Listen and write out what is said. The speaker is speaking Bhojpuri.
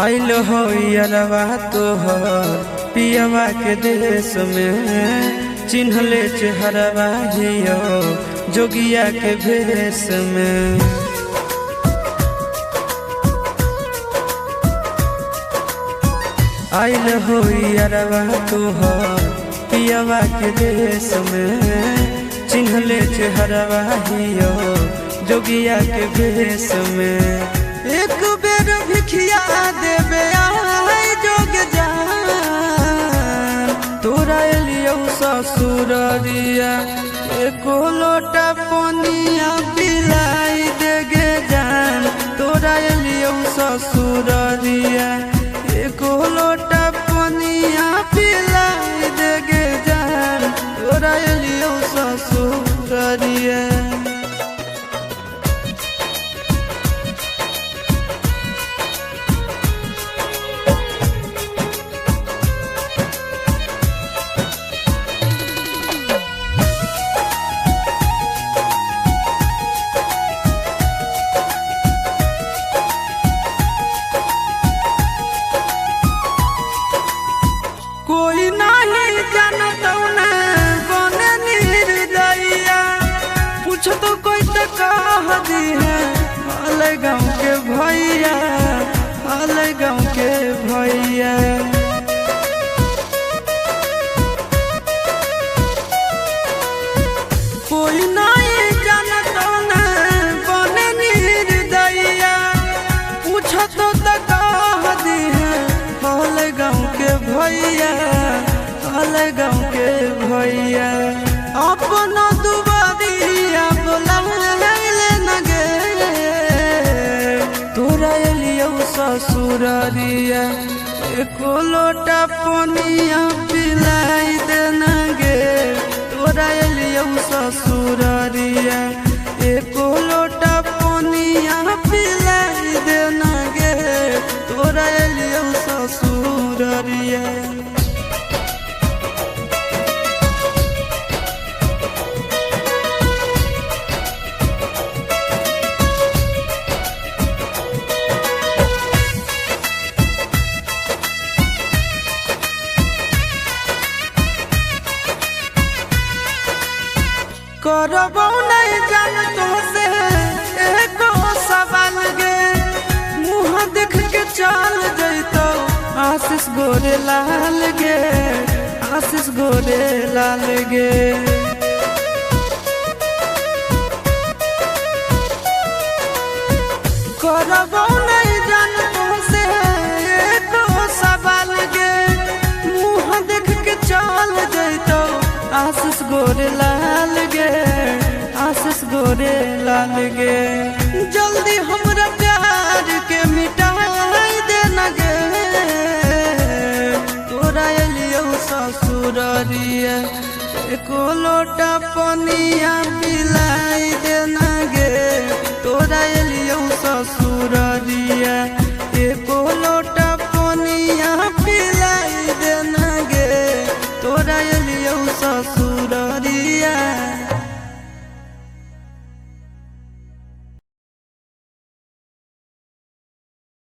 आइल हो यारवा तोहर पियवा के देश में, चिन्हले चेहरवा हियो जोगिया के भेष में। आइल हो यारवा तोहर पियवा के देश में, चिन्हले चेहरवा हियो जोगिया के भेष में। एक बेर भिखिया देवे आए जोग जान, तोरा एलियो ससुररिया एको लोटा पनिया पिलाई देगे जान। तोरा एलियो ससुररिया एको लोटा पनिया पिलाई देगे जान। तोरा एलियो ससुररिया कोई नहीं जानत ना बने निर्दयिया, पूछ तो कोई तो कह दी है हाल गाँव के भैया, हाल गाँव के भैया। कोई नहीं जानत ना बने निर्दयिया, पूछ तो कह दी है हाल गाँव के भैया, हाल गाँव के भैया। अपना दुबारिया बोला न गे, तोरा एलियो ससुररिया एको लोटा पनिया पिलाई देना गे। तोरा एलियो ससुररिया एको लोटा पनिया पिलाई देना गे। तोरा एलियो ससुररिया करबो नहीं जान तुमसे एको सवाल गे, मुँह देख के चल जैतो आशीष गोरे लाल गे, आशीष गोरे लाल गे। करबो नहीं जान तुमसे एको सवाल गे, मुँह देख के चल जैतो आशीष गोरे लाल गे, आशीष गोरे लाल गे। जल्दी हमरा प्यार के मिटाई देना गे। तोरा एलियो ससुररिया एको लोटा पनिया पिलाई देना गे। तोरा एलियो ससुररिया एको लोटा पनिया पिलाई देना गे। तोरा एलियो ससुर